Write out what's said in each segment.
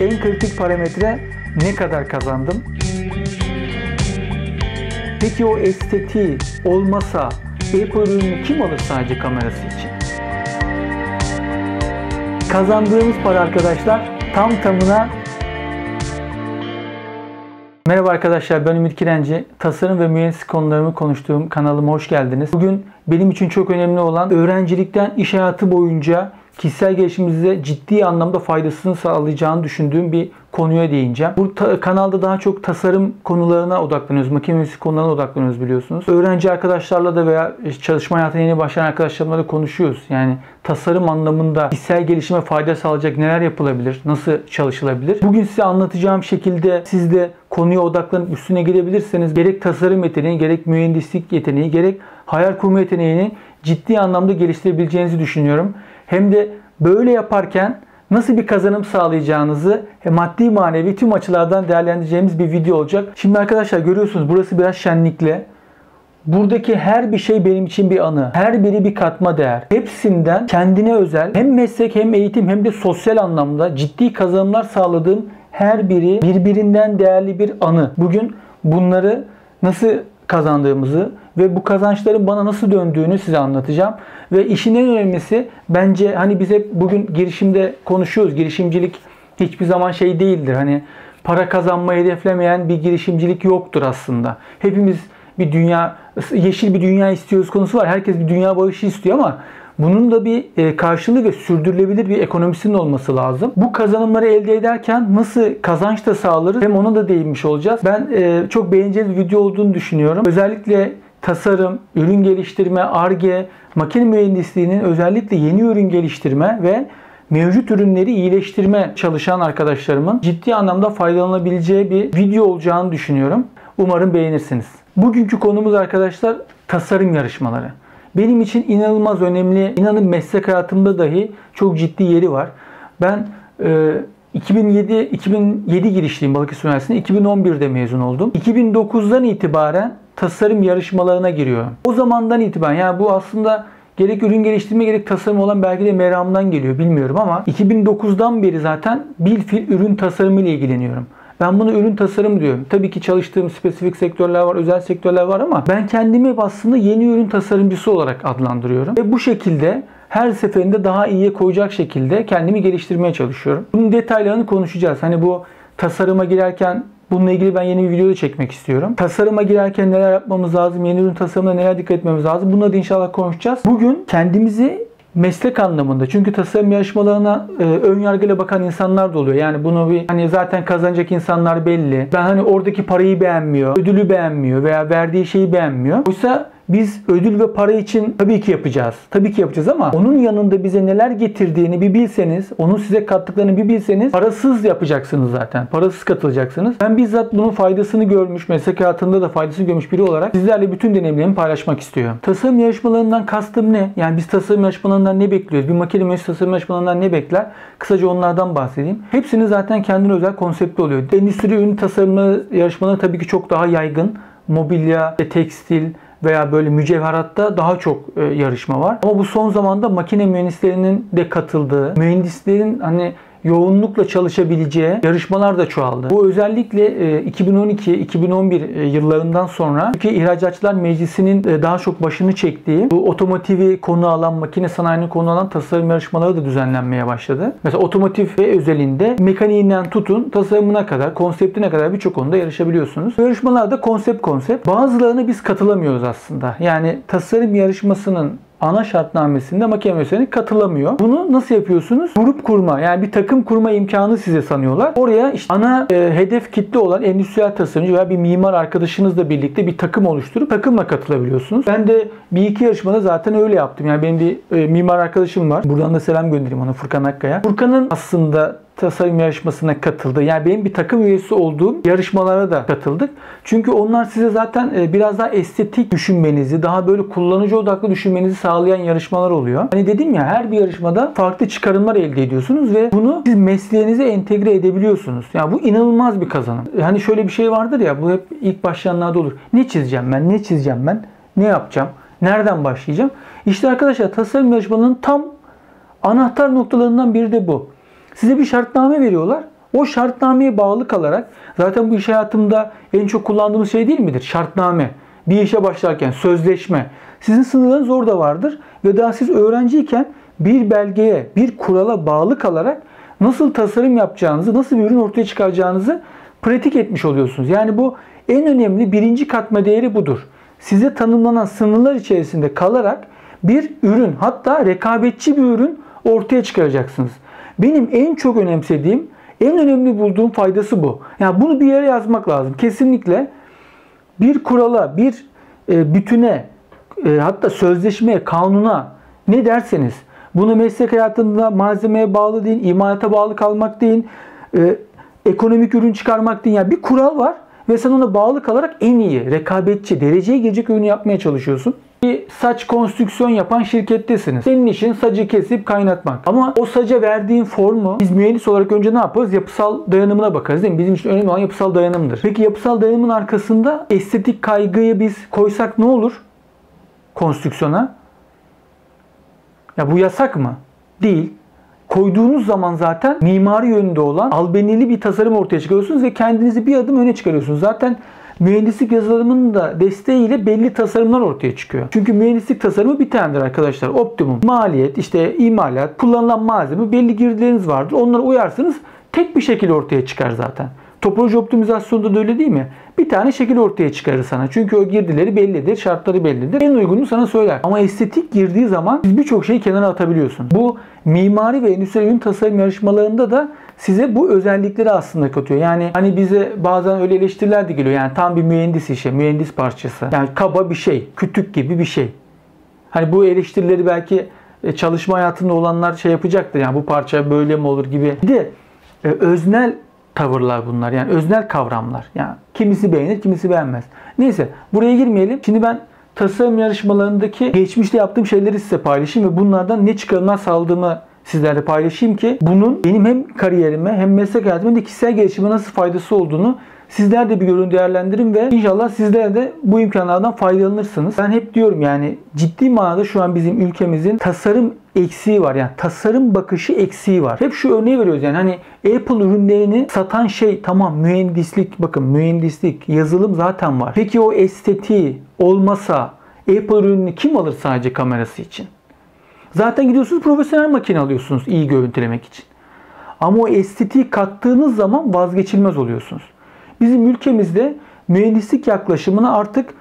En kritik parametre ne kadar kazandım? Peki o estetiği olmasa Apple ürününü kim alır sadece kamerası için? Kazandığımız para arkadaşlar tam tamına... Merhaba arkadaşlar, ben Ümit Kirenci. Tasarım ve mühendislik konularımı konuştuğum kanalıma hoş geldiniz. Bugün benim için çok önemli olan öğrencilikten iş hayatı boyunca kişisel gelişimimize ciddi anlamda faydasını sağlayacağını düşündüğüm bir konuya değineceğim. Bu kanalda daha çok tasarım konularına odaklanıyoruz. Makine mühendisliği konularına odaklanıyoruz biliyorsunuz. Öğrenci arkadaşlarla da veya çalışma hayatına yeni başlayan arkadaşlarımla da konuşuyoruz. Yani tasarım anlamında kişisel gelişime fayda sağlayacak neler yapılabilir, nasıl çalışılabilir? Bugün size anlatacağım şekilde siz de konuya odaklanıp üstüne girebilirseniz gerek tasarım yeteneği, gerek mühendislik yeteneği, gerek hayal kurma yeteneğini ciddi anlamda geliştirebileceğinizi düşünüyorum. Hem de böyle yaparken nasıl bir kazanım sağlayacağınızı maddi manevi tüm açılardan değerlendireceğimiz bir video olacak. Şimdi arkadaşlar görüyorsunuz burası biraz şenlikli. Buradaki her bir şey benim için bir anı. Her biri bir katma değer. Hepsinden kendine özel hem meslek hem eğitim hem de sosyal anlamda ciddi kazanımlar sağladığım her biri birbirinden değerli bir anı. Bugün bunları nasıl kazandığımızı ve bu kazançların bana nasıl döndüğünü size anlatacağım. Ve işin en önemlisi bence hani biz hep bugün girişimde konuşuyoruz. Girişimcilik hiçbir zaman şey değildir. Hani para kazanmayı hedeflemeyen bir girişimcilik yoktur aslında. Hepimiz bir dünya, yeşil bir dünya istiyoruz konusu var. Herkes bir dünya barışı istiyor ama bunun da bir karşılığı ve sürdürülebilir bir ekonomisinin olması lazım. Bu kazanımları elde ederken nasıl kazanç da sağlarız hem ona da değinmiş olacağız. Ben çok beğeneceğiniz bir video olduğunu düşünüyorum. Özellikle tasarım, ürün geliştirme, Ar-Ge, makine mühendisliğinin özellikle yeni ürün geliştirme ve mevcut ürünleri iyileştirme çalışan arkadaşlarımın ciddi anlamda faydalanabileceği bir video olacağını düşünüyorum. Umarım beğenirsiniz. Bugünkü konumuz arkadaşlar tasarım yarışmaları. Benim için inanılmaz önemli, inanın meslek hayatımda dahi çok ciddi yeri var. Ben 2007 girişliyim Balıkesir Üniversitesi'nde. 2011'de mezun oldum. 2009'dan itibaren tasarım yarışmalarına giriyorum. O zamandan itibaren yani bu aslında gerek ürün geliştirme gerek tasarım olan belki de meramdan geliyor bilmiyorum ama 2009'dan beri zaten bilfiil ürün tasarımı ile ilgileniyorum. Ben bunu ürün tasarım diyorum. Tabii ki çalıştığım spesifik sektörler var, özel sektörler var ama ben kendimi aslında yeni ürün tasarımcısı olarak adlandırıyorum. Ve bu şekilde her seferinde daha iyiye koyacak şekilde kendimi geliştirmeye çalışıyorum. Bunun detaylarını konuşacağız. Hani bu tasarıma girerken bununla ilgili ben yeni bir video da çekmek istiyorum. Tasarıma girerken neler yapmamız lazım, yeni ürün tasarımına neler dikkat etmemiz lazım. Bunları da inşallah konuşacağız. Bugün kendimizi meslek anlamında çünkü tasarım yarışmalarına ön yargıyla bakan insanlar da oluyor. Yani bunu bir hani zaten kazanacak insanlar belli. Ben hani oradaki parayı beğenmiyor, ödülü beğenmiyor veya verdiği şeyi beğenmiyor. Oysa biz ödül ve para için tabii ki yapacağız. Tabii ki yapacağız ama onun yanında bize neler getirdiğini bir bilseniz, onun size kattıklarını bir bilseniz parasız yapacaksınız zaten. Parasız katılacaksınız. Ben bizzat bunun faydasını görmüş, meslek hayatında da faydasını görmüş biri olarak sizlerle bütün deneyimlerimi paylaşmak istiyorum. Tasarım yarışmalarından kastım ne? Yani biz tasarım yarışmalarından ne bekliyoruz? Bir makine mühendisliği tasarım yarışmalarından ne bekler? Kısaca onlardan bahsedeyim. Hepsinin zaten kendine özel konsepti oluyor. Endüstri ürün tasarımı yarışmaları tabii ki çok daha yaygın. Mobilya, tekstil veya böyle mücevheratta daha çok yarışma var. Ama bu son zamanda makine mühendislerinin de katıldığı, mühendislerin hani yoğunlukla çalışabileceği yarışmalar da çoğaldı. Bu özellikle 2012-2011 yıllarından sonra Türkiye İhracatçılar Meclisi'nin daha çok başını çektiği bu otomotivi konu alan, makine sanayini konu alan tasarım yarışmaları da düzenlenmeye başladı. Mesela otomotiv ve özelinde mekaniğinden tutun tasarımına kadar, konseptine kadar birçok konuda yarışabiliyorsunuz. Bu yarışmalarda konsept. Bazılarına biz katılamıyoruz aslında. Yani tasarım yarışmasının ana şartnamesinde makine mühendisleri katılamıyor. Bunu nasıl yapıyorsunuz? Grup kurma yani bir takım kurma imkanı size sanıyorlar. Oraya işte ana hedef kitle olan endüstriyel tasarımcı veya bir mimar arkadaşınızla birlikte bir takım oluşturup takımla katılabiliyorsunuz. Ben de bir iki yarışmada zaten öyle yaptım. Yani benim bir mimar arkadaşım var. Buradan da selam göndereyim ona, Furkan Akkaya. Furkan'ın aslında tasarım yarışmasına katıldı. Yani benim bir takım üyesi olduğum yarışmalara da katıldık. Çünkü onlar size zaten biraz daha estetik düşünmenizi, daha böyle kullanıcı odaklı düşünmenizi sağlayan yarışmalar oluyor. Hani dedim ya her bir yarışmada farklı çıkarımlar elde ediyorsunuz ve bunu siz mesleğinize entegre edebiliyorsunuz. Yani bu inanılmaz bir kazanım. Hani şöyle bir şey vardır ya, bu hep ilk başlayanlarda olur. Ne çizeceğim ben? Ne yapacağım? Nereden başlayacağım? İşte arkadaşlar tasarım yarışmalarının tam anahtar noktalarından biri de bu. Size bir şartname veriyorlar. O şartnameye bağlı kalarak, zaten bu iş hayatımda en çok kullandığımız şey değil midir? Şartname. Bir işe başlarken sözleşme. Sizin sınırlarınız orada vardır ve daha siz öğrenciyken bir belgeye, bir kurala bağlı kalarak nasıl tasarım yapacağınızı, nasıl bir ürün ortaya çıkaracağınızı pratik etmiş oluyorsunuz. Yani bu en önemli birinci katma değeri budur. Size tanımlanan sınırlar içerisinde kalarak bir ürün, hatta rekabetçi bir ürün ortaya çıkaracaksınız. Benim en çok önemsediğim, en önemli bulduğum faydası bu. Yani bunu bir yere yazmak lazım. Kesinlikle bir kurala, bir bütüne, hatta sözleşmeye, kanuna, ne derseniz, bunu meslek hayatında malzemeye bağlı deyin, imalata bağlı kalmak deyin, ekonomik ürün çıkarmak deyin. Yani bir kural var ve sen ona bağlı kalarak en iyi, rekabetçi, dereceye girecek ürünü yapmaya çalışıyorsun. Bir saç konstrüksiyon yapan şirkettesiniz. Senin işin sacı kesip kaynatmak. Ama o saca verdiğin formu biz mühendis olarak önce ne yaparız? Yapısal dayanımına bakarız değil mi? Bizim için önemli olan yapısal dayanımdır. Peki yapısal dayanımın arkasında estetik kaygıyı biz koysak ne olur? Konstrüksiyona. Ya bu yasak mı? Değil. Koyduğunuz zaman zaten mimari yönünde olan albenili bir tasarım ortaya çıkarıyorsunuz ve kendinizi bir adım öne çıkarıyorsunuz. Zaten mühendislik yazılımının da desteğiyle belli tasarımlar ortaya çıkıyor. Çünkü mühendislik tasarımı bir tanedir arkadaşlar. Optimum, maliyet, işte imalat, kullanılan malzeme, belli girdileriniz vardır. Onlara uyarsınız tek bir şekil ortaya çıkar zaten. Topoloji optimizasyonda da öyle değil mi? Bir tane şekil ortaya çıkarır sana. Çünkü o girdileri bellidir, şartları bellidir. En uygununu sana söyler. Ama estetik girdiği zaman birçok şeyi kenara atabiliyorsun. Bu mimari ve endüstriyel ürün tasarım yarışmalarında da size bu özellikleri aslında katıyor. Yani hani bize bazen öyle eleştiriler de geliyor. Yani tam bir mühendis işi, mühendis parçası. Yani kaba bir şey, kütük gibi bir şey. Hani bu eleştirileri belki çalışma hayatında olanlar şey yapacaktır. Yani bu parça böyle mi olur gibi. Bir de öznel tavırlar bunlar. Yani öznel kavramlar. Yani kimisi beğenir, kimisi beğenmez. Neyse buraya girmeyelim. Şimdi ben tasarım yarışmalarındaki geçmişte yaptığım şeyleri size paylaşayım ve bunlardan ne çıkarımlar sağladığımı sizlerle paylaşayım ki bunun benim hem kariyerime hem meslek hayatıma hem de kişisel gelişime nasıl faydası olduğunu sizler de bir görün, değerlendirin ve inşallah sizler de bu imkanlardan faydalanırsınız. Ben hep diyorum yani ciddi manada şu an bizim ülkemizin tasarım eksiği var. Yani tasarım bakışı eksiği var. Hep şu örneği veriyoruz yani hani Apple ürünlerini satan şey tamam mühendislik, bakın mühendislik, yazılım zaten var. Peki o estetiği olmasa Apple ürününü kim alır sadece kamerası için? Zaten gidiyorsunuz profesyonel makine alıyorsunuz iyi görüntülemek için. Ama o estetiği kattığınız zaman vazgeçilmez oluyorsunuz. Bizim ülkemizde mühendislik yaklaşımına artık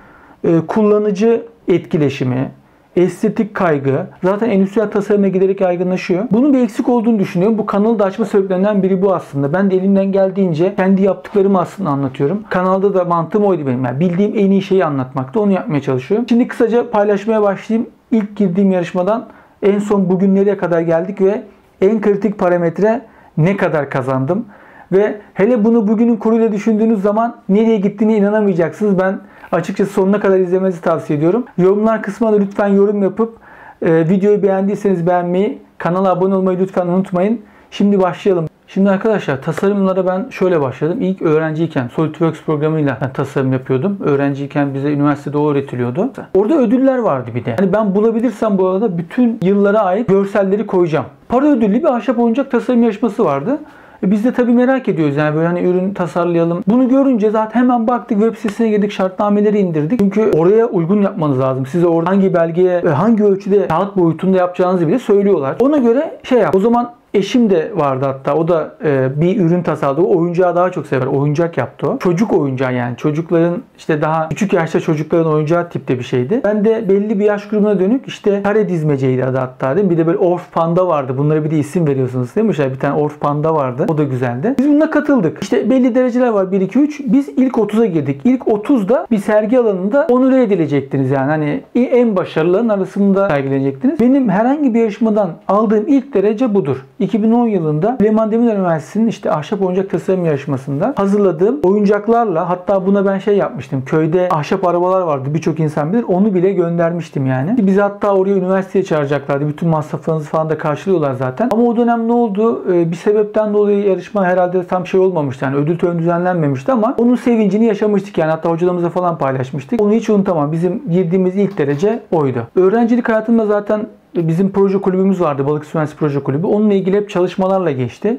kullanıcı etkileşimi, estetik kaygı, zaten endüstriyel tasarıma giderek yaygınlaşıyor. Bunun bir eksik olduğunu düşünüyorum. Bu kanalı da açma sebeplerinden biri bu aslında. Ben de elimden geldiğince kendi yaptıklarımı aslında anlatıyorum. Kanalda da mantığım oydu benim. Yani bildiğim en iyi şeyi anlatmakta. Onu yapmaya çalışıyorum. Şimdi kısaca paylaşmaya başlayayım. İlk girdiğim yarışmadan en son bugün nereye kadar geldik ve en kritik parametre ne kadar kazandım? Ve hele bunu bugünün kuruyla düşündüğünüz zaman nereye gittiğine inanamayacaksınız. Ben açıkçası sonuna kadar izlemenizi tavsiye ediyorum. Yorumlar kısmına da lütfen yorum yapıp videoyu beğendiyseniz beğenmeyi, kanala abone olmayı lütfen unutmayın. Şimdi başlayalım. Şimdi arkadaşlar tasarımlara ben şöyle başladım. İlk öğrenciyken SolidWorks programıyla ben tasarım yapıyordum. Öğrenciyken bize üniversitede o öğretiliyordu. Orada ödüller vardı bir de. Yani ben bulabilirsem bu arada bütün yıllara ait görselleri koyacağım. Para ödüllü bir ahşap oyuncak tasarım yarışması vardı. Biz de tabii merak ediyoruz yani böyle hani ürün tasarlayalım. Bunu görünce zaten hemen baktık, web sitesine girdik, şartnameleri indirdik. Çünkü oraya uygun yapmanız lazım. Size orada hangi belgeye, hangi ölçüde, kağıt boyutunda yapacağınızı bile söylüyorlar. Ona göre şey yap. O zaman eşim de vardı hatta. O da bir ürün tasarladı. O oyuncağı daha çok sever. Oyuncak yaptı o. Çocuk oyuncağı yani. Çocukların işte daha küçük yaşta çocukların oyuncağı tipte bir şeydi. Ben de belli bir yaş grubuna dönük işte kare dizmeceydi adı hatta değil mi? Bir de böyle Orf Panda vardı. Bunlara bir de isim veriyorsunuz değil mi? Bir tane Orf Panda vardı. O da güzeldi. Biz bununla katıldık. İşte belli dereceler var. 1, 2, 3. Biz ilk 30'a girdik. İlk 30'da bir sergi alanında onure edilecektiniz yani. Hani en başarıların arasında sergilenecektiniz. Benim herhangi bir yarışmadan aldığım ilk derece budur. 2010 yılında Süleyman Demirel Üniversitesi'nin işte ahşap oyuncak tasarım yarışmasında hazırladığım oyuncaklarla, hatta buna ben şey yapmıştım. Köyde ahşap arabalar vardı. Birçok insan bilir. Onu bile göndermiştim yani. Bizi hatta oraya üniversiteye çağıracaklardı. Bütün masraflarınızı falan da karşılıyorlar zaten. Ama o dönem ne oldu? Bir sebepten dolayı yarışma herhalde tam şey olmamıştı. Yani ödül töreni düzenlenmemişti ama onun sevincini yaşamıştık yani. Hatta hocalarımızla falan paylaşmıştık. Onu hiç unutamam. Bizim girdiğimiz ilk derece oydu. Öğrencilik hayatımda zaten bizim proje kulübümüz vardı. Balıkesir Üniversitesi Proje Kulübü. Onunla ilgili hep çalışmalarla geçti.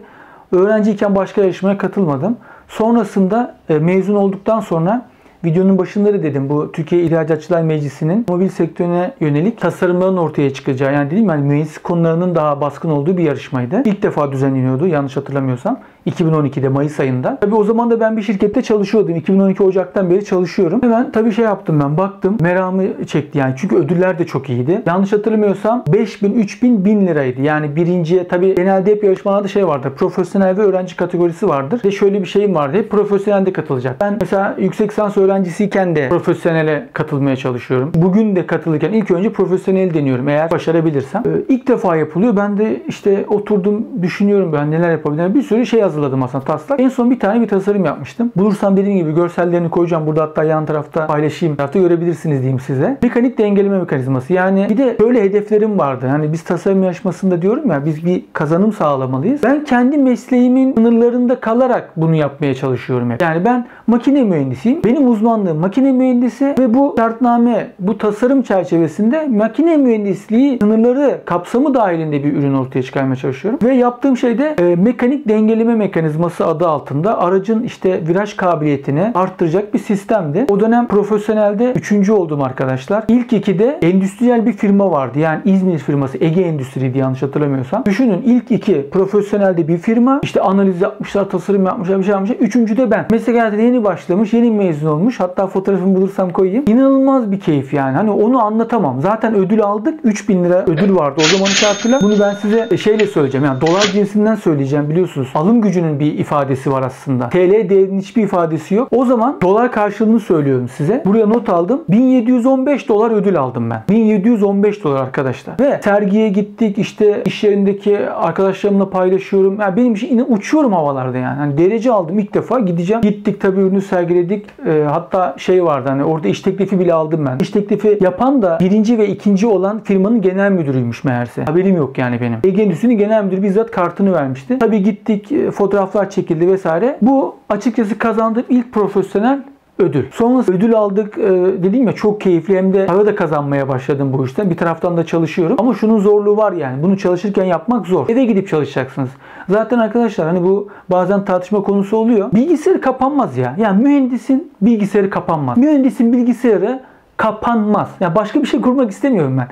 Öğrenciyken başka yarışmaya katılmadım. Sonrasında mezun olduktan sonra videonun başında da dedim, bu Türkiye İhracatçılar Meclisi'nin mobil sektörüne yönelik tasarımların ortaya çıkacağı, yani dedim yani mühendislik konularının daha baskın olduğu bir yarışmaydı. İlk defa düzenleniyordu yanlış hatırlamıyorsam. 2012'de Mayıs ayında. Tabii o zaman da ben bir şirkette çalışıyordum. 2012 Ocak'tan beri çalışıyorum. Hemen tabii şey yaptım, ben baktım. Meramı çekti yani. Çünkü ödüller de çok iyiydi. Yanlış hatırlamıyorsam 5.000, 3.000, 1.000 liraydı. Yani birinciye tabii genelde hep yarışmalarda şey vardır. Profesyonel ve öğrenci kategorisi vardır. Ve şöyle bir şeyim vardı. Hep profesyonelde katılacak. Ben mesela yüksek lisans öğrencisiyken de profesyonele katılmaya çalışıyorum. Bugün de katılırken ilk önce profesyonel deniyorum. Eğer başarabilirsem. İlk defa yapılıyor. Ben de işte oturdum düşünüyorum ben neler yapabilirim. Bir sürü şey hazırladım aslında, taslak. En son bir tane bir tasarım yapmıştım. Bulursam dediğim gibi görsellerini koyacağım. Burada hatta yan tarafta paylaşayım. Tarafta görebilirsiniz diyeyim size. Mekanik dengeleme mekanizması. Yani bir de böyle hedeflerim vardı. Hani biz tasarım yarışmasında diyorum ya, biz bir kazanım sağlamalıyız. Ben kendi mesleğimin sınırlarında kalarak bunu yapmaya çalışıyorum hep. Yani ben makine mühendisiyim. Benim uzmanlığım makine mühendisi ve bu şartname, bu tasarım çerçevesinde makine mühendisliği sınırları, kapsamı dahilinde bir ürün ortaya çıkarmaya çalışıyorum. Ve yaptığım şey de mekanik dengeleme mekanizması adı altında aracın işte viraj kabiliyetini arttıracak bir sistemdi. O dönem profesyonelde 3. oldum arkadaşlar. İlk 2'de endüstriyel bir firma vardı. Yani İzmir firması, Ege Endüstri'ydi yanlış hatırlamıyorsam. Düşünün, ilk 2 profesyonelde bir firma. İşte analiz yapmışlar, tasarım yapmışlar, bir şey yapmışlar. 3.'de ben. Meslek hayatına yeni başlamış, yeni mezun olmuş. Hatta fotoğrafını bulursam koyayım. İnanılmaz bir keyif yani. Hani onu anlatamam. Zaten ödül aldık. 3.000 lira ödül vardı o zamanın şartıyla. Bunu ben size şeyle söyleyeceğim. Yani dolar cinsinden söyleyeceğim, biliyorsunuz. Alım gücünün bir ifadesi var aslında. TL değerinin hiçbir ifadesi yok. O zaman dolar karşılığını söylüyorum size. Buraya not aldım. 1715 dolar ödül aldım ben. 1715 dolar arkadaşlar. Ve sergiye gittik. İşte iş yerindeki arkadaşlarımla paylaşıyorum. Yani benim için uçuyorum havalarda yani. Hani derece aldım, ilk defa gideceğim. Gittik tabii, ürünü sergiledik. Hatta şey vardı, hani orada iş teklifi bile aldım ben. İş teklifi yapan da 1. ve 2. olan firmanın genel müdürüymüş meğerse. Haberim yok yani benim. Ege Endüstri'nin genel müdürü bizzat kartını vermişti. Tabii gittik, fotoğraflar çekildi vesaire. Bu açıkçası kazandığım ilk profesyonel ödül. Sonra ödül aldık. Dediğim ya, çok keyifli, hem de para da kazanmaya başladım bu işten. Bir taraftan da çalışıyorum. Ama şunun zorluğu var yani. Bunu çalışırken yapmak zor. Eve gidip çalışacaksınız. Zaten arkadaşlar hani bu bazen tartışma konusu oluyor. Bilgisayarı kapanmaz ya. Yani mühendisin bilgisayarı kapanmaz. Mühendisin bilgisayarı kapanmaz. Yani başka bir şey kurmak istemiyorum ben.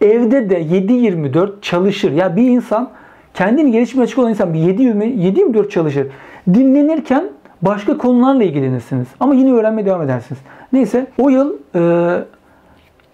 Evde de 7/24 çalışır. Ya bir insan, kendini gelişmeye açık olan insan bir 7/24 çalışır. Dinlenirken başka konularla ilgilenirsiniz. Ama yine öğrenmeye devam edersiniz. Neyse, o yıl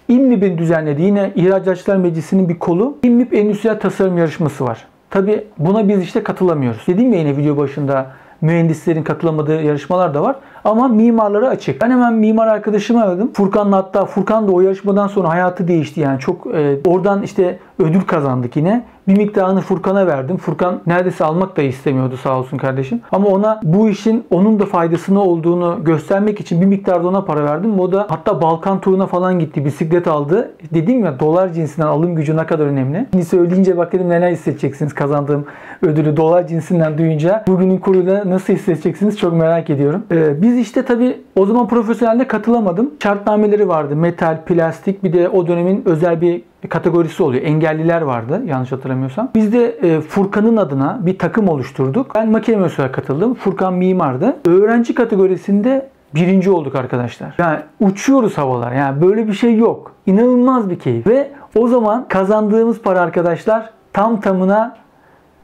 İMNİB'in düzenlediği, yine İhracatçılar Meclisi'nin bir kolu, İMNİB Endüstriyel Tasarım Yarışması var. Tabi buna biz işte katılamıyoruz. Dediğim ya yine video başında, mühendislerin katılamadığı yarışmalar da var. Ama mimarlara açık. Ben hemen mimar arkadaşımı aradım. Furkan'la, hatta Furkan da o yarışmadan sonra hayatı değişti. Yani çok oradan işte ödül kazandık yine. Bir miktarını Furkan'a verdim. Furkan neredeyse almak da istemiyordu, sağ olsun kardeşim. Ama ona bu işin onun da faydasına olduğunu göstermek için bir miktar da ona para verdim. O da hatta Balkan turuna falan gitti. Bisiklet aldı. Dediğim ya, dolar cinsinden alım gücü ne kadar önemli. Şimdi söyleyince bak dedim, neler hissedeceksiniz kazandığım ödülü dolar cinsinden duyunca. Bugünün kuruyla nasıl hissedeceksiniz çok merak ediyorum. Biz işte tabii o zaman profesyonelde katılamadım. Şartnameleri vardı. Metal, plastik, bir de o dönemin özel bir kategorisi oluyor. Engelliler vardı yanlış hatırlamıyorsam. Biz de Furkan'ın adına bir takım oluşturduk. Ben makine mühendisliğine katıldım. Furkan mimardı. Öğrenci kategorisinde 1. olduk arkadaşlar. Yani uçuyoruz havalar. Yani böyle bir şey yok. İnanılmaz bir keyif. Ve o zaman kazandığımız para arkadaşlar tam tamına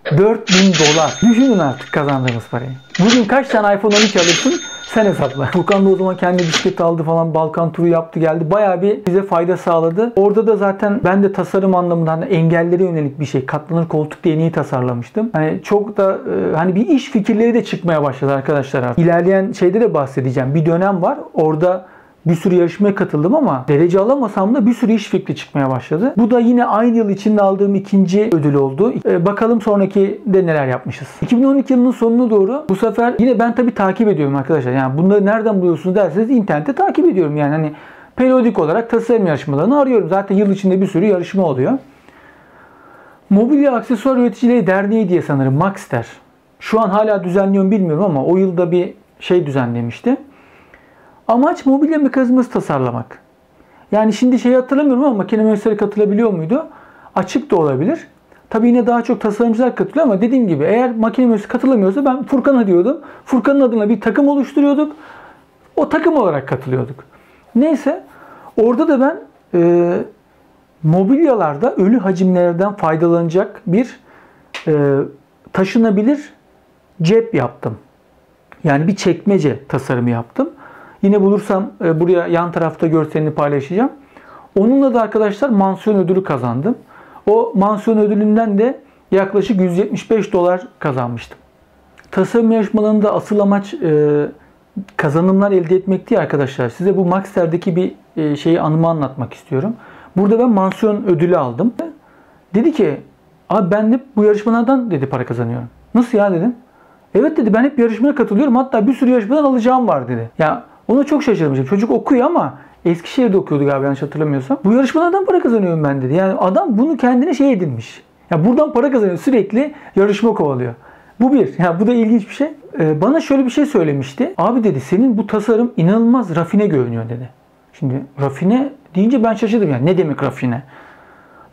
4.000 dolar. Düşünün artık kazandığımız parayı. Bugün kaç tane iPhone 12 alırsın? Sen hesapla. Furkan da o zaman kendi bisiklet aldı falan. Balkan turu yaptı geldi. Bayağı bir bize fayda sağladı. Orada da zaten ben de tasarım anlamında engellere yönelik bir şey. Katlanır koltuk diye tasarlamıştım. Hani çok da hani bir iş fikirleri de çıkmaya başladı arkadaşlar artık. İlerleyen şeyde de bahsedeceğim. Bir dönem var. Orada bir sürü yarışmaya katıldım ama derece alamasam da bir sürü iş fikri çıkmaya başladı. Bu da yine aynı yıl içinde aldığım 2. ödül oldu. Bakalım sonraki de neler yapmışız. 2012 yılının sonuna doğru bu sefer yine ben tabii takip ediyorum arkadaşlar. Yani bunları nereden buluyorsunuz derseniz internette takip ediyorum. Yani hani periyodik olarak tasarım yarışmalarını arıyorum. Zaten yıl içinde bir sürü yarışma oluyor. Mobilya Aksesuar Üreticileri Derneği diye sanırım, Maxter. Şu an hala düzenliyorum bilmiyorum ama o yılda bir şey düzenlemişti. Amaç mobilya mekanizması tasarlamak. Yani şimdi şeyi hatırlamıyorum ama makine mühendisleri katılabiliyor muydu? Açık da olabilir. Tabii yine daha çok tasarımcılar katılıyor ama dediğim gibi eğer makine mühendisi katılamıyorsa ben Furkan'a diyordum. Furkan'ın adına bir takım oluşturuyorduk. O takım olarak katılıyorduk. Neyse orada da ben mobilyalarda ölü hacimlerden faydalanacak bir taşınabilir cep yaptım. Yani bir çekmece tasarımı yaptım. Yine bulursam buraya yan tarafta görselini paylaşacağım. Onunla da arkadaşlar mansiyon ödülü kazandım. O mansiyon ödülünden de yaklaşık $175 kazanmıştım. Tasarım yarışmalarında asıl amaç kazanımlar elde etmek değil arkadaşlar. Size bu Maxter'deki bir anımı anlatmak istiyorum. Burada ben mansiyon ödülü aldım. Dedi ki abi ben hep bu yarışmalardan dedi para kazanıyorum. Nasıl ya dedim. Evet dedi ben hep yarışmaya katılıyorum. Hatta bir sürü yarışmadan alacağım var dedi. Ya ona çok şaşırmışım. Çocuk okuyor ama Eskişehir'de okuyordu galiba yanlış hatırlamıyorsam. Bu yarışmalardan para kazanıyorum ben dedi. Yani adam bunu kendine edinmiş. Ya buradan para kazanıyor. Sürekli yarışma kovalıyor. Bu bir. Ya bu da ilginç bir şey. Bana şöyle bir şey söylemişti. Abi dedi senin bu tasarım inanılmaz rafine görünüyor dedi. Şimdi rafine deyince ben şaşırdım yani. Ne demek rafine?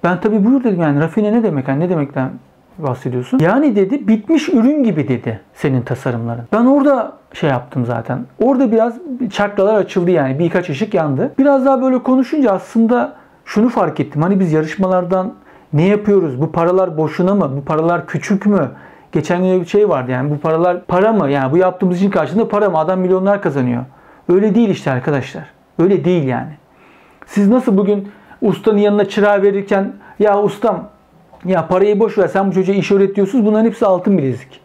Ben tabii buyur dedim yani rafine ne demek? Yani ne demekten bahsediyorsun? Yani dedi bitmiş ürün gibi dedi senin tasarımların. Ben orada yaptım zaten. Orada biraz çakralar açıldı yani. Birkaç ışık yandı. Biraz daha böyle konuşunca aslında şunu fark ettim. Hani biz yarışmalardan ne yapıyoruz? Bu paralar boşuna mı? Bu paralar küçük mü? Geçen gün bir şey vardı yani bu paralar para mı? Yani bu yaptığımız için karşılığında para mı? Adam milyonlar kazanıyor. Öyle değil işte arkadaşlar. Öyle değil yani. Siz nasıl bugün ustanın yanına çırağı verirken ya ustam ya parayı boş ver sen bu çocuğa iş öğretiyorsunuz. Bunların hepsi altın bilezik.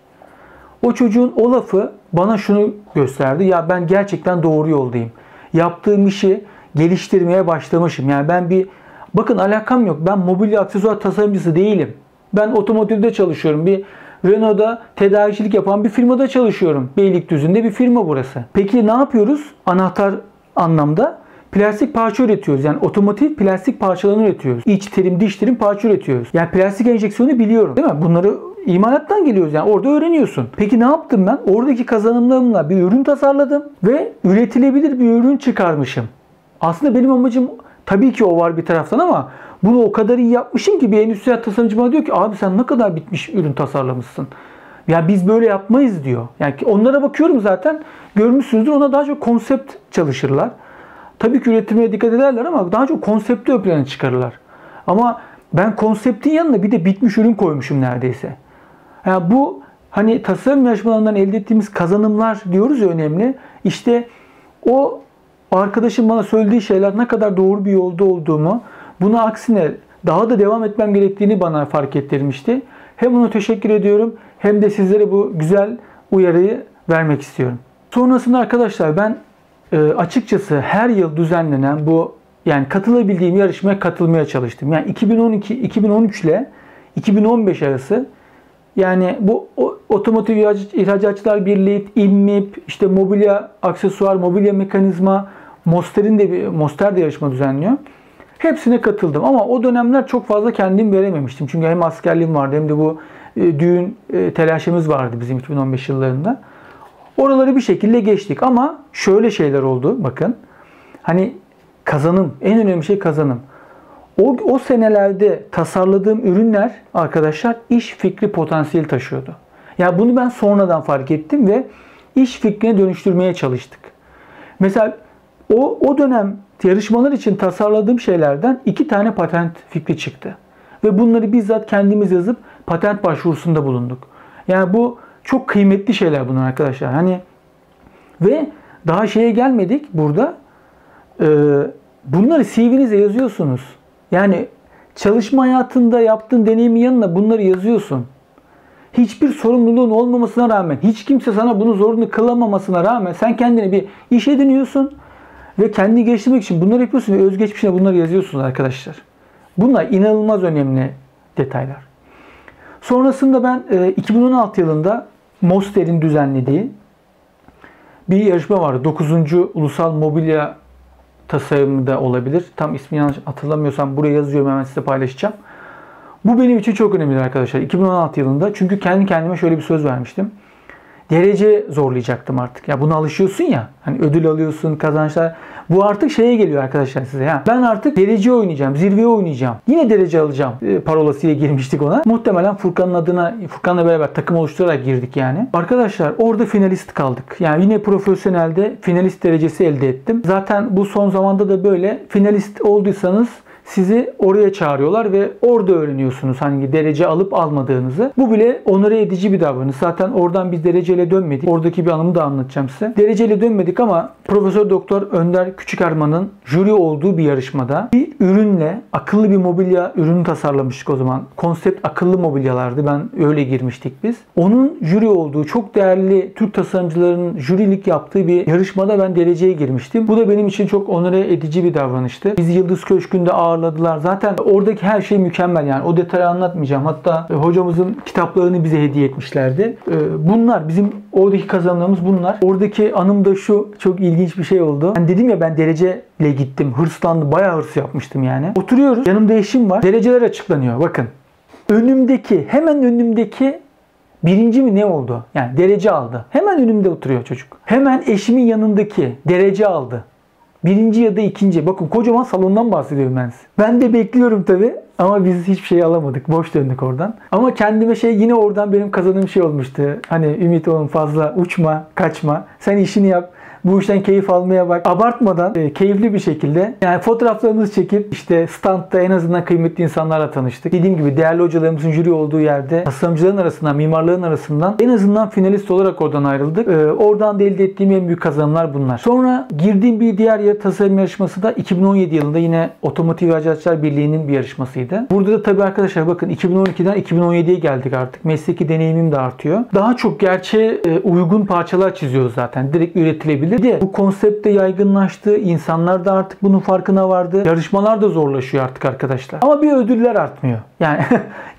O çocuğun o lafı bana şunu gösterdi. Ya ben gerçekten doğru yoldayım. Yaptığım işi geliştirmeye başlamışım. Yani ben bakın alakam yok. Ben mobilya aksesuar tasarımcısı değilim. Ben otomotivde çalışıyorum. Bir Renault'da tedarikçilik yapan bir firmada çalışıyorum. Beylikdüzü'nde bir firma burası. Peki ne yapıyoruz? Anahtar anlamda plastik parça üretiyoruz. Yani otomotiv plastik parçalarını üretiyoruz. İç terim, dış terim parça üretiyoruz. Yani plastik enjeksiyonu biliyorum. Değil mi? Bunları imalattan geliyoruz. Yani orada öğreniyorsun. Peki ne yaptım ben? Oradaki kazanımlarımla bir ürün tasarladım ve üretilebilir bir ürün çıkarmışım. Aslında benim amacım tabii ki o var bir taraftan ama bunu o kadar iyi yapmışım ki bir endüstriyel tasarımcı bana diyor ki abi sen ne kadar bitmiş ürün tasarlamışsın. Ya biz böyle yapmayız diyor. Yani onlara bakıyorum zaten görmüşsünüzdür ona daha çok konsept çalışırlar. Tabii ki üretime dikkat ederler ama daha çok konsepti ön plana çıkarırlar. Ama ben konseptin yanına bir de bitmiş ürün koymuşum neredeyse. Yani bu hani tasarım yarışmalarından elde ettiğimiz kazanımlar diyoruz ya önemli. İşte o arkadaşım bana söylediği şeyler ne kadar doğru bir yolda olduğumu, buna aksine daha da devam etmem gerektiğini bana fark ettirmişti. Hem ona teşekkür ediyorum hem de sizlere bu güzel uyarıyı vermek istiyorum. Sonrasında arkadaşlar ben açıkçası her yıl düzenlenen bu yani katılabildiğim yarışmaya katılmaya çalıştım. Yani 2013 ile 2015 arası yani bu Otomotiv İhracatçılar Birliği, İMMİP, işte mobilya aksesuar, mobilya mekanizma, Moster de yarışma düzenliyor. Hepsine katıldım ama o dönemler çok fazla kendim verememiştim. Çünkü hem askerliğim vardı hem de bu düğün telaşımız vardı bizim 2015 yıllarında. Oraları bir şekilde geçtik ama şöyle şeyler oldu bakın. Hani kazanım, en önemli şey kazanım. O senelerde tasarladığım ürünler arkadaşlar iş fikri potansiyeli taşıyordu. Yani bunu ben sonradan fark ettim ve iş fikrine dönüştürmeye çalıştık. Mesela o dönem yarışmalar için tasarladığım şeylerden 2 tane patent fikri çıktı. Ve bunları bizzat kendimiz yazıp patent başvurusunda bulunduk. Yani bu çok kıymetli şeyler bunlar arkadaşlar. Hani ve daha şeye gelmedik burada. Bunları CV'nize yazıyorsunuz. Yani çalışma hayatında yaptığın deneyimin yanına bunları yazıyorsun. Hiçbir sorumluluğun olmamasına rağmen, hiç kimse sana bunu zorunlu kılamamasına rağmen sen kendine bir iş ediniyorsun ve kendini geliştirmek için bunları yapıyorsun ve özgeçmişine bunları yazıyorsunuz arkadaşlar. Bunlar inanılmaz önemli detaylar. Sonrasında ben 2016 yılında Moster'in düzenlediği bir yarışma vardı. 9. Ulusal Mobilya Tasarımı da olabilir. Tam ismini yanlış hatırlamıyorsam buraya yazıyorum hemen size paylaşacağım. Bu benim için çok önemli arkadaşlar. 2016 yılında çünkü kendi kendime şöyle bir söz vermiştim. derece zorlayacaktım artık. Ya buna alışıyorsun ya. Hani ödül alıyorsun, kazançlar. Bu artık şeye geliyor arkadaşlar size. Ya ben artık derece oynayacağım, zirveye oynayacağım. Yine derece alacağım parolasıyla girmiştik ona. Muhtemelen Furkan'la beraber takım oluşturarak girdik yani. Arkadaşlar orada finalist kaldık. Yani yine profesyonelde finalist derecesi elde ettim. Zaten bu son zamanda da böyle finalist olduysanız sizi oraya çağırıyorlar ve orada öğreniyorsunuz hangi derece alıp almadığınızı. Bu bile onore edici bir davranış. Zaten oradan biz dereceyle dönmedik. Oradaki bir anımı da anlatacağım size. Dereceyle dönmedik ama Profesör Doktor Önder Küçükerman'ın jüri olduğu bir yarışmada bir ürünle akıllı bir mobilya ürünü tasarlamıştık o zaman. Konsept akıllı mobilyalardı. Ben öyle girmiştik biz. Onun jüri olduğu çok değerli Türk tasarımcılarının jürilik yaptığı bir yarışmada ben dereceye girmiştim. Bu da benim için çok onore edici bir davranıştı. Bizi Yıldız Köşkü'nde ağırladılar. Zaten oradaki her şey mükemmel yani. O detayı anlatmayacağım. Hatta hocamızın kitaplarını bize hediye etmişlerdi. Bunlar bizim oradaki kazanımlarımız bunlar. Oradaki anım da şu, çok ilginç bir şey oldu. Ben dedim ya ben dereceyle gittim. Hırslandım. Bayağı hırs yapmıştım yani. Oturuyoruz. Yanımda eşim var. Dereceler açıklanıyor. Bakın. Hemen önümdeki birinci mi ne oldu? Yani derece aldı. Hemen önümde oturuyor çocuk. Hemen eşimin yanındaki derece aldı. Birinci ya da ikinci. Bakın kocaman salondan bahsediyorum ben size. Ben de bekliyorum tabii. Ama biz hiçbir şey alamadık. Boş döndük oradan. Ama kendime yine oradan benim kazandığım şey olmuştu. Hani Ümit oğlum fazla uçma, kaçma. Sen işini yap. Bu işten keyif almaya bak. Abartmadan keyifli bir şekilde yani fotoğraflarımızı çekip işte standta en azından kıymetli insanlarla tanıştık. Dediğim gibi değerli hocalarımızın jüri olduğu yerde tasarımcıların arasından, mimarların arasından en azından finalist olarak oradan ayrıldık. Oradan da elde ettiğim en büyük kazanımlar bunlar. Sonra girdiğim bir diğer tasarım yarışması da 2017 yılında yine Otomotiv İhracatçılar Birliği'nin bir yarışmasıydı. Burada da tabii arkadaşlar bakın 2012'den 2017'ye geldik artık. Mesleki deneyimim de artıyor. Daha çok gerçeğe uygun parçalar çiziyoruz zaten. Direkt üretilebilir. Bir de bu konsept de yaygınlaştı. İnsanlar da artık bunun farkına vardı. Yarışmalar da zorlaşıyor artık arkadaşlar. Ama bir ödüller artmıyor. Yani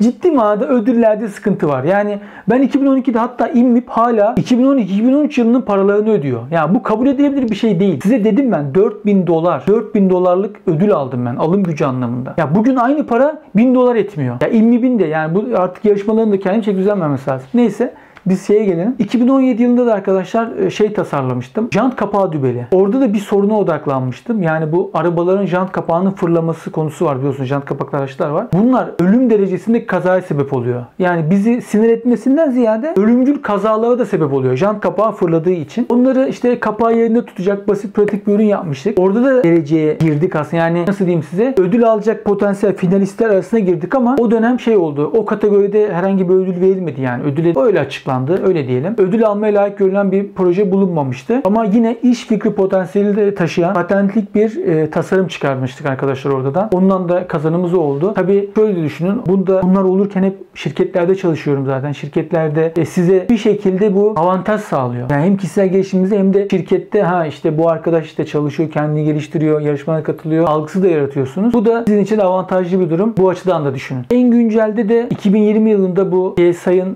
ciddi manada ödüllerde sıkıntı var. Yani ben 2012'de hatta İMMİP hala 2012-2013 yılının paralarını ödüyor. Yani bu kabul edilebilir bir şey değil. Size dedim ben 4.000 dolarlık ödül aldım ben. Alım gücü anlamında. Ya bugün aynı para 1.000 dolar etmiyor. Ya İMMİP'in de yani bu artık yarışmaların da kendim düzenlememesi lazım. Neyse. Biz gelelim. 2017 yılında da arkadaşlar tasarlamıştım. Jant kapağı dübeli. Orada da bir soruna odaklanmıştım. Yani bu arabaların jant kapağının fırlaması konusu var biliyorsunuz. Jant kapaklı araçlar var. Bunlar ölüm derecesinde kazaya sebep oluyor. Yani bizi sinir etmesinden ziyade ölümcül kazalara da sebep oluyor. Jant kapağı fırladığı için. Onları kapağı yerinde tutacak basit pratik bir ürün yapmıştık. Orada da dereceye girdik aslında. Yani nasıl diyeyim size? Ödül alacak potansiyel finalistler arasına girdik ama o dönem oldu. O kategoride herhangi bir ödül verilmedi yani. Ödüle öyle açıklandı. Öyle diyelim. Ödül almaya layık görülen bir proje bulunmamıştı. Ama yine iş fikri potansiyeli de taşıyan patentlik bir tasarım çıkarmıştık arkadaşlar orada da. Ondan da kazanımız oldu. Tabii şöyle düşünün. Bunlar olurken hep şirketlerde çalışıyorum zaten. Şirketlerde size bir şekilde bu avantaj sağlıyor. Yani hem kişisel gelişiminize hem de şirkette bu arkadaş çalışıyor, kendini geliştiriyor, yarışmaya katılıyor. Algısı da yaratıyorsunuz. Bu da sizin için avantajlı bir durum. Bu açıdan da düşünün. En güncelde de 2020 yılında bu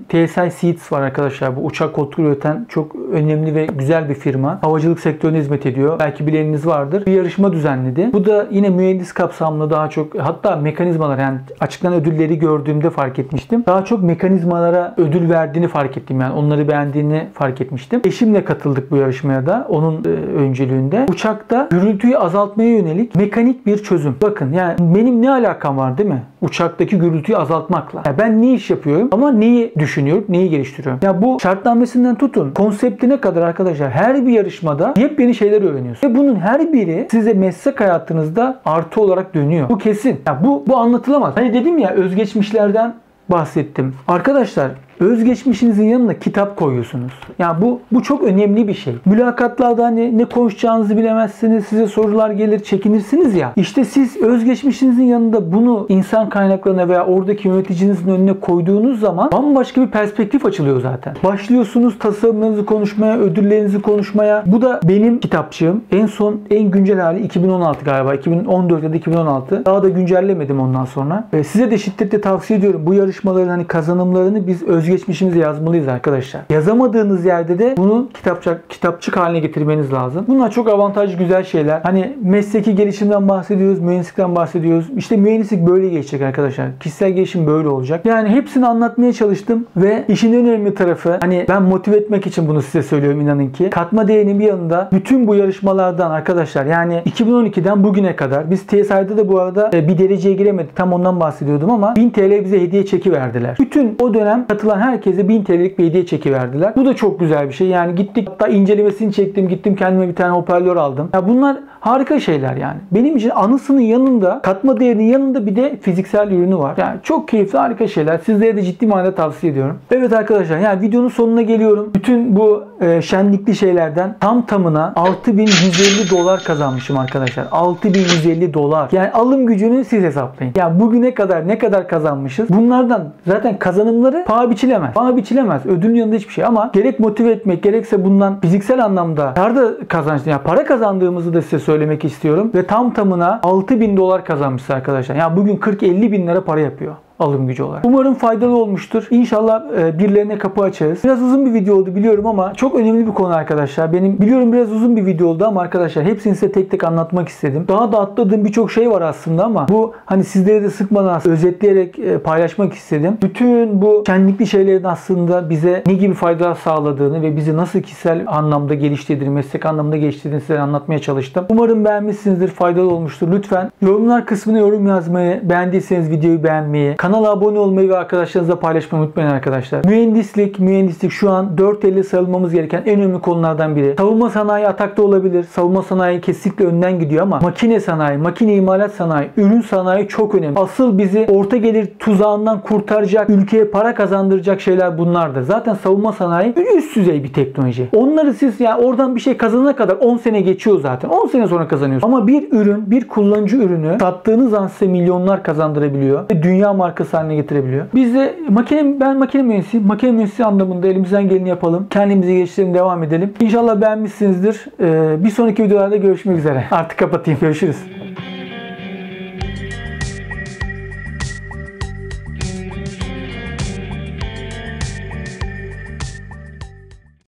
TSI Seats var arkadaşlar. Bu uçak koltuğu üreten çok önemli ve güzel bir firma. Havacılık sektörüne hizmet ediyor. Belki bileniniz vardır. Bir yarışma düzenledi. Bu da yine mühendis kapsamlı daha çok hatta mekanizmalar yani açıklanan ödülleri gördüğümde fark etmiştim. Daha çok mekanizmalara ödül verdiğini fark ettim. Yani onları beğendiğini fark etmiştim. Eşimle katıldık bu yarışmaya da. Onun öncülüğünde. Uçakta gürültüyü azaltmaya yönelik mekanik bir çözüm. Bakın yani benim ne alakam var değil mi? Uçaktaki gürültüyü azaltmakla. Yani ben ne iş yapıyorum ama neyi düşünüyorum, neyi geliştiriyorum. Ya bu şartnamesinden tutun konseptine kadar arkadaşlar her bir yarışmada yepyeni şeyler öğreniyorsunuz. Ve bunun her biri size meslek hayatınızda artı olarak dönüyor. Bu kesin. Ya bu anlatılamaz. Hani dedim ya özgeçmişlerden bahsettim. Arkadaşlar özgeçmişinizin yanına kitap koyuyorsunuz. Yani bu çok önemli bir şey. Mülakatlarda ne konuşacağınızı bilemezsiniz. Size sorular gelir, çekinirsiniz ya. İşte siz özgeçmişinizin yanında bunu insan kaynaklarına veya oradaki yöneticinizin önüne koyduğunuz zaman bambaşka bir perspektif açılıyor zaten. Başlıyorsunuz tasarımlarınızı konuşmaya, ödüllerinizi konuşmaya. Bu da benim kitapçığım. En güncel hali 2016 galiba. 2014 ya da 2016. Daha da güncellemedim ondan sonra. Size de şiddetle tavsiye ediyorum. Bu yarışmaların kazanımlarını biz özgeçmişimizde özgeçmişimizi yazmalıyız arkadaşlar. Yazamadığınız yerde de bunu kitapçık haline getirmeniz lazım. Bunlar çok avantajlı, güzel şeyler. Hani mesleki gelişimden bahsediyoruz, mühendislikten bahsediyoruz. İşte mühendislik böyle geçecek arkadaşlar. Kişisel gelişim böyle olacak. Yani hepsini anlatmaya çalıştım ve işin en önemli tarafı, hani ben motive etmek için bunu size söylüyorum, inanın ki. Katma değerinin bir yanında bütün bu yarışmalardan arkadaşlar, yani 2012'den bugüne kadar biz TSI'de de bu arada bir dereceye giremedik. Tam ondan bahsediyordum ama 1000 TL bize hediye çeki verdiler. Bütün o dönem katılan herkese 1000 TL'lik bir hediye çeki verdiler. Bu da çok güzel bir şey. Yani gittik, hatta incelemesini çektim. Gittim kendime bir tane hoparlör aldım. Ya bunlar harika şeyler yani. Benim için anısının yanında, katma değerinin yanında bir de fiziksel ürünü var. Yani çok keyifli, harika şeyler. Sizlere de ciddi manada tavsiye ediyorum. Evet arkadaşlar, yani videonun sonuna geliyorum. Bütün bu şenlikli şeylerden tam tamına 6150 dolar kazanmışım arkadaşlar. 6150 dolar. Yani alım gücünü siz hesaplayın. Yani bugüne kadar ne kadar kazanmışız? Bunlardan zaten kazanımları paha biçilemez. Paha biçilemez. Ödülün yanında hiçbir şey. Ama gerek motive etmek, gerekse bundan fiziksel anlamda kazanç, yani para kazandığımızı da size söylemek istiyorum. Ve tam tamına 6000 dolar kazanmışız arkadaşlar. Yani bugün 40-50 bin lira para yapıyor alım gücü olarak. Umarım faydalı olmuştur. İnşallah birilerine kapı açarız. Biraz uzun bir video oldu biliyorum ama çok önemli bir konu arkadaşlar. Benim biliyorum biraz uzun bir video oldu ama arkadaşlar hepsini size tek tek anlatmak istedim. Daha da atladığım birçok şey var aslında ama bu hani sizlere de sıkmadan özetleyerek paylaşmak istedim. Bütün bu şenlikli şeylerin aslında bize ne gibi faydalar sağladığını ve bizi nasıl kişisel anlamda geliştirdiğini, meslek anlamda geliştirdiğini size anlatmaya çalıştım. Umarım beğenmişsinizdir, faydalı olmuştur. Lütfen yorumlar kısmına yorum yazmayı, beğendiyseniz videoyu beğenmeyi, kanala abone olmayı ve arkadaşlarınızla paylaşmayı unutmayın arkadaşlar. Mühendislik şu an 4 elle sarılmamız gereken en önemli konulardan biri. Savunma sanayi atakta olabilir. Savunma sanayi kesinlikle önden gidiyor ama makine sanayi, makine imalat sanayi, ürün sanayi çok önemli. Asıl bizi orta gelir tuzağından kurtaracak, ülkeye para kazandıracak şeyler bunlardır. Zaten savunma sanayi üst düzey bir teknoloji. Onları siz yani oradan bir şey kazanana kadar 10 sene geçiyor zaten. 10 sene sonra kazanıyorsunuz. Ama bir ürün, bir kullanıcı ürünü sattığınız an size milyonlar kazandırabiliyor ve dünya markası haline getirebiliyor. Biz de ben makine mühendisiyim. Makine mühendisi anlamında elimizden geleni yapalım. Kendimizi geliştirelim, devam edelim. İnşallah beğenmişsinizdir. Bir sonraki videolarda görüşmek üzere. Artık kapatayım. Görüşürüz.